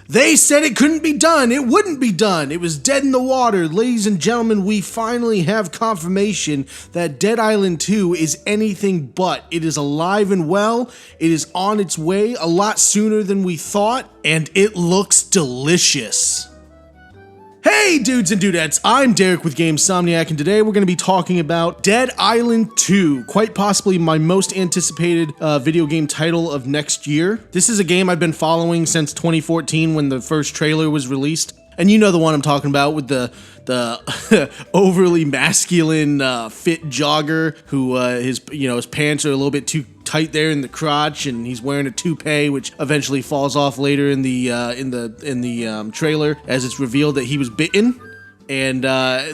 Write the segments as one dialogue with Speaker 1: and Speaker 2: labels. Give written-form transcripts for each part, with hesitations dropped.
Speaker 1: They said it couldn't be done. It wouldn't be done. It was dead in the water. Ladies and gentlemen, we finally have confirmation that Dead Island 2 is anything but. It is alive and well. It is on its way a lot sooner than we thought, and it looks delicious. Hey dudes and dudettes, I'm Derek with Gamesomniac, and today we're going to be talking about Dead Island 2, quite possibly my most anticipated video game title of next year. This is a game I've been following since 2014 when the first trailer was released. And you know the one I'm talking about with the overly masculine fit jogger who his pants are a little bit too tight there in the crotch, and he's wearing a toupee which eventually falls off later in the trailer as it's revealed that he was bitten. And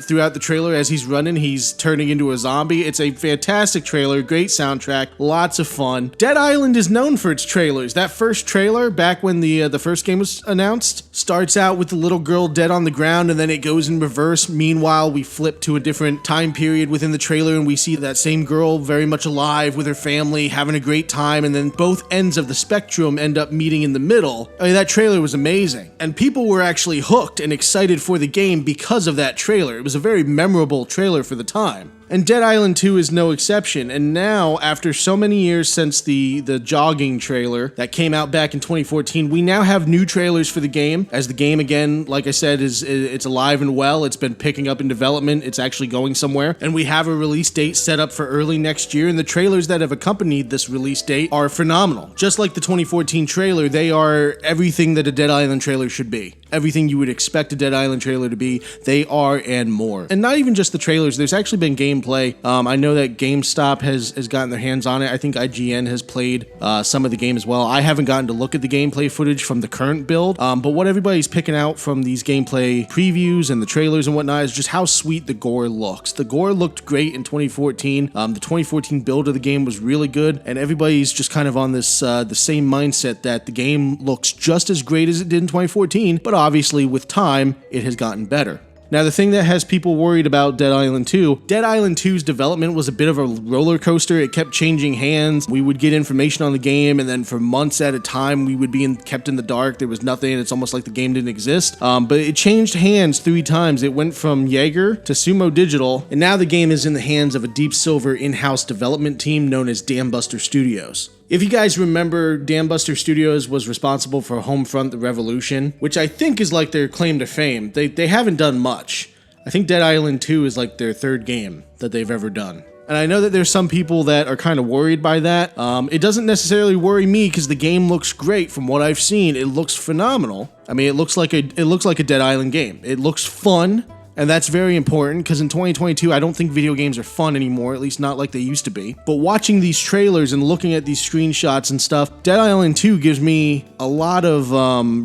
Speaker 1: throughout the trailer, as he's running, he's turning into a zombie. It's a fantastic trailer, great soundtrack, lots of fun. Dead Island is known for its trailers. That first trailer, back when the first game was announced, starts out with the little girl dead on the ground, and then it goes in reverse. Meanwhile, we flip to a different time period within the trailer, and we see that same girl very much alive with her family, having a great time, and then both ends of the spectrum end up meeting in the middle. I mean, that trailer was amazing. And people were actually hooked and excited for the game because of that trailer. It was a very memorable trailer for the time. And Dead Island 2 is no exception. And now, after so many years since the jogging trailer that came out back in 2014, we now have new trailers for the game. As the game, again, like I said, it's alive and well. It's been picking up in development. It's actually going somewhere. And we have a release date set up for early next year. And the trailers that have accompanied this release date are phenomenal. Just like the 2014 trailer, they are everything that a Dead Island trailer should be. Everything you would expect a Dead Island trailer to be, they are and more. And not even just the trailers, there's actually been gameplay. I know that GameStop has gotten their hands on it. I think IGN has played some of the game as well. I haven't gotten to look at the gameplay footage from the current build, but what everybody's picking out from these gameplay previews and the trailers and whatnot is just how sweet the gore looks. The gore looked great in 2014. The 2014 build of the game was really good, and everybody's just kind of on this the same mindset that the game looks just as great as it did in 2014, but obviously with time, it has gotten better. Now, the thing that has people worried about Dead Island 2, Dead Island 2's development was a bit of a roller coaster. It kept changing hands. We would get information on the game, and then for months at a time, we would be kept in the dark. There was nothing. It's almost like the game didn't exist. But it changed hands 3 times. It went from Yager to Sumo Digital, and now the game is in the hands of a Deep Silver in-house development team known as Dambuster Studios. If you guys remember, Dambuster Studios was responsible for Homefront: The Revolution, which I think is like their claim to fame. They haven't done much. I think Dead Island 2 is like their 3rd game that they've ever done. And I know that there's some people that are kind of worried by that. It doesn't necessarily worry me because the game looks great from what I've seen. It looks phenomenal. I mean, it looks like a Dead Island game. It looks fun. And that's very important because in 2022, I don't think video games are fun anymore, at least not like they used to be. But watching these trailers and looking at these screenshots and stuff, Dead Island 2 gives me a lot of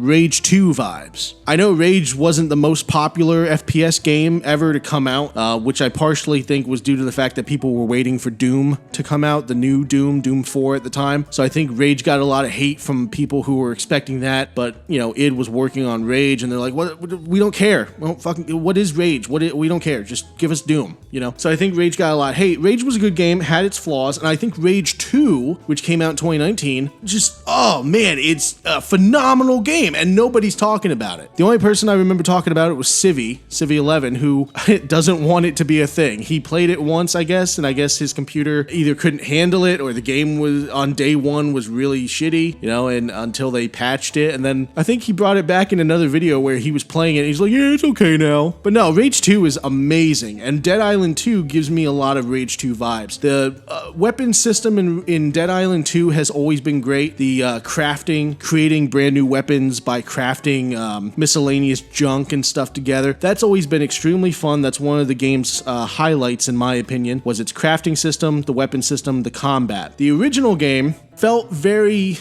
Speaker 1: Rage 2 vibes. I know Rage wasn't the most popular FPS game ever to come out, which I partially think was due to the fact that people were waiting for Doom to come out, the new Doom 4 at the time. So I think Rage got a lot of hate from people who were expecting that, but, id was working on Rage, and they're like, "What? We don't care. What is Rage? We don't care. Just give us Doom, So I think Rage got a lot of hate. Rage was a good game, had its flaws, and I think Rage 2, which came out in 2019, it's a phenomenal game, and nobody's talking about it. The only person I remember talking about it was Civi11, who doesn't want it to be a thing. He played it once, I guess, and I guess his computer either couldn't handle it, or the game was on day 1 was really shitty, and until they patched it, and then I think he brought it back in another video where he was playing it, and he's like, yeah, it's okay now. But no, Rage 2 is amazing, and Dead Island 2 gives me a lot of Rage 2 vibes. The weapon system in Dead Island 2 has always been great. The crafting, creating brand new weapons by crafting miscellaneous junk and stuff together, that's always been extremely fun. That's one of the game's highlights, in my opinion, was its crafting system, the weapon system, the combat. The original game felt very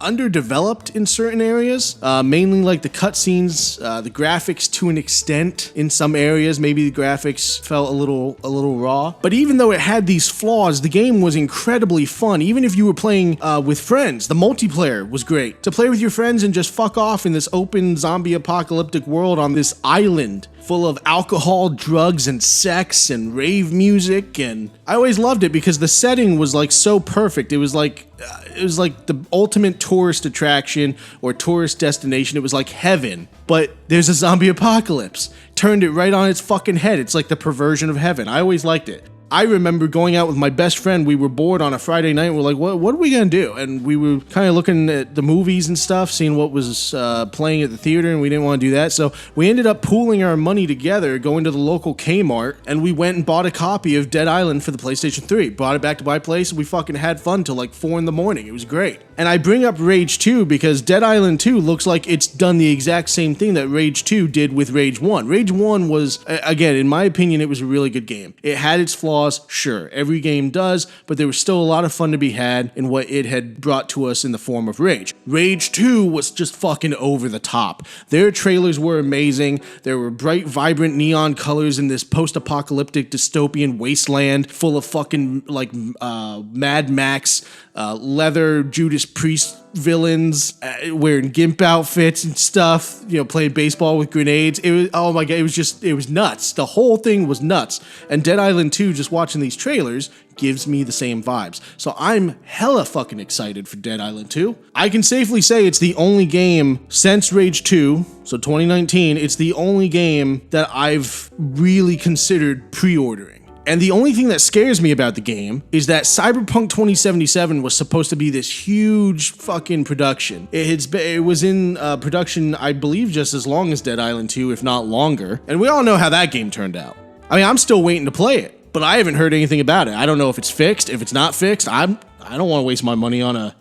Speaker 1: underdeveloped in certain areas, mainly like the cutscenes, the graphics to an extent. In some areas, maybe the graphics felt a little raw. But even though it had these flaws, the game was incredibly fun. Even if you were playing with friends, the multiplayer was great. To play with your friends and just fuck off in this open zombie apocalyptic world on this island full of alcohol, drugs, and sex, and rave music, and I always loved it because the setting was like so perfect. It was like it was like the ultimate tourist attraction or tourist destination. It was like heaven, but there's a zombie apocalypse. Turned it right on its fucking head. It's like the perversion of heaven. I always liked it. I remember going out with my best friend. We were bored on a Friday night. We're like, what are we going to do? And we were kind of looking at the movies and stuff, seeing what was playing at the theater, and we didn't want to do that. So we ended up pooling our money together, going to the local Kmart, and we went and bought a copy of Dead Island for the PlayStation 3. Brought it back to my place, and we fucking had fun till like 4 in the morning. It was great. And I bring up Rage 2 because Dead Island 2 looks like it's done the exact same thing that Rage 2 did with Rage 1. Rage 1 was, again, in my opinion, it was a really good game. It had its flaws, sure. Every game does, but there was still a lot of fun to be had in what it had brought to us in the form of Rage. Rage 2 was just fucking over the top. Their trailers were amazing. There were bright, vibrant neon colors in this post-apocalyptic dystopian wasteland full of fucking, like, Mad Max, leather Judas Priest villains wearing gimp outfits and stuff, you know, playing baseball with grenades. It was, oh my god, it was nuts. The whole thing was nuts. And Dead Island 2, just watching these trailers, gives me the same vibes. So I'm hella fucking excited for Dead Island 2. I can safely say it's the only game since Rage 2, so 2019, it's the only game that I've really considered pre-ordering. And the only thing that scares me about the game is that Cyberpunk 2077 was supposed to be this huge fucking production. It was in production, I believe, just as long as Dead Island 2, if not longer. And we all know how that game turned out. I mean, I'm still waiting to play it, but I haven't heard anything about it. I don't know if it's fixed. If it's not fixed, I don't want to waste my money on a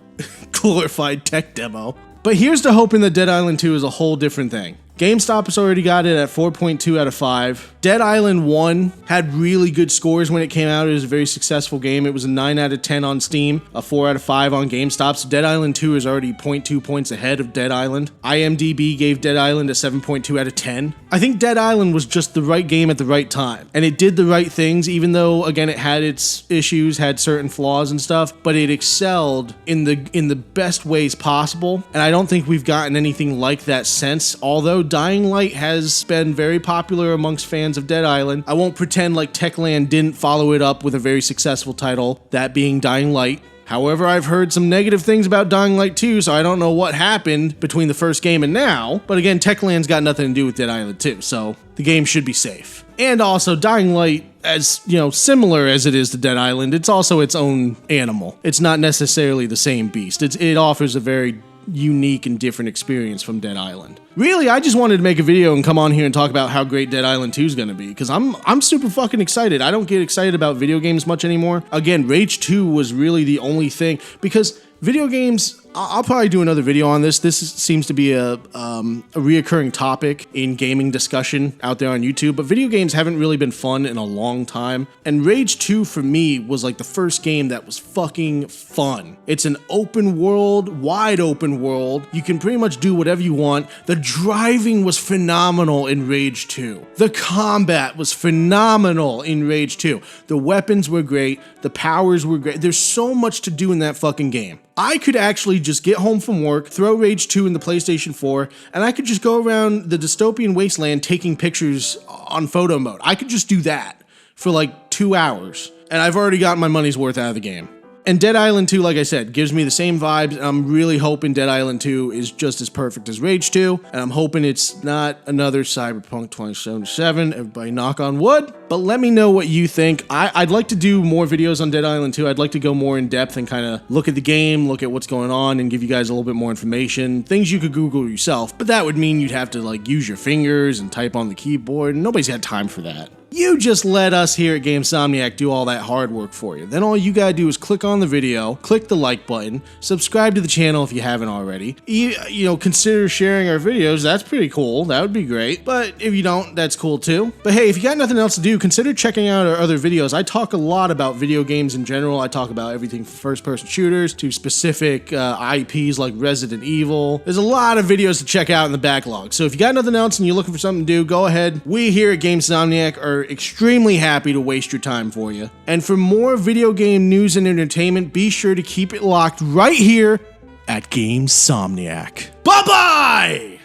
Speaker 1: glorified tech demo. But here's to hoping that Dead Island 2 is a whole different thing. GameStop has already got it at 4.2 out of 5. Dead Island 1 had really good scores when it came out. It was a very successful game. It was a 9 out of 10 on Steam, a 4 out of 5 on GameStop. So Dead Island 2 is already 0.2 points ahead of Dead Island. IMDb gave Dead Island a 7.2 out of 10. I think Dead Island was just the right game at the right time. And it did the right things, even though, again, it had its issues, had certain flaws and stuff, but it excelled in the best ways possible. And I don't think we've gotten anything like that since, although Dying Light has been very popular amongst fans of Dead Island. I won't pretend like Techland didn't follow it up with a very successful title, that being Dying Light. However, I've heard some negative things about Dying Light 2, so I don't know what happened between the first game and now. But again, Techland's got nothing to do with Dead Island 2, so the game should be safe. And also, Dying Light, as you know, similar as it is to Dead Island, it's also its own animal. It's not necessarily the same beast. It offers a very unique and different experience from Dead Island. Really, I just wanted to make a video and come on here and talk about how great Dead Island 2 is going to be, because I'm super fucking excited. I don't get excited about video games much anymore. Again, Rage 2 was really the only thing, because video games, I'll probably do another video on this. This seems to be a reoccurring topic in gaming discussion out there on YouTube, but video games haven't really been fun in a long time. And Rage 2 for me was like the first game that was fucking fun. It's an open world, wide open world. You can pretty much do whatever you want. The driving was phenomenal in Rage 2. The combat was phenomenal in Rage 2. The weapons were great. The powers were great. There's so much to do in that fucking game. I could actually just get home from work, throw Rage 2 in the PlayStation 4, and I could just go around the dystopian wasteland taking pictures on photo mode. I could just do that for like 2 hours, and I've already gotten my money's worth out of the game. And Dead Island 2, like I said, gives me the same vibes, and I'm really hoping Dead Island 2 is just as perfect as Rage 2, and I'm hoping it's not another Cyberpunk 2077, everybody knock on wood. But let me know what you think. I'd like to do more videos on Dead Island 2. I'd like to go more in depth and kind of look at the game, look at what's going on, and give you guys a little bit more information. Things you could Google yourself, but that would mean you'd have to like use your fingers and type on the keyboard, and nobody's had time for that. You just let us here at GameSomniac do all that hard work for you. Then all you gotta do is click on the video, click the like button, subscribe to the channel if you haven't already. You know, consider sharing our videos. That's pretty cool. That would be great. But if you don't, that's cool too. But hey, if you got nothing else to do, consider checking out our other videos. I talk a lot about video games in general. I talk about everything from first-person shooters to specific IPs like Resident Evil. There's a lot of videos to check out in the backlog. So if you got nothing else and you're looking for something to do, go ahead. We here at GameSomniac are extremely happy to waste your time for you. And for more video game news and entertainment, be sure to keep it locked right here at GameSomniac. Bye-bye!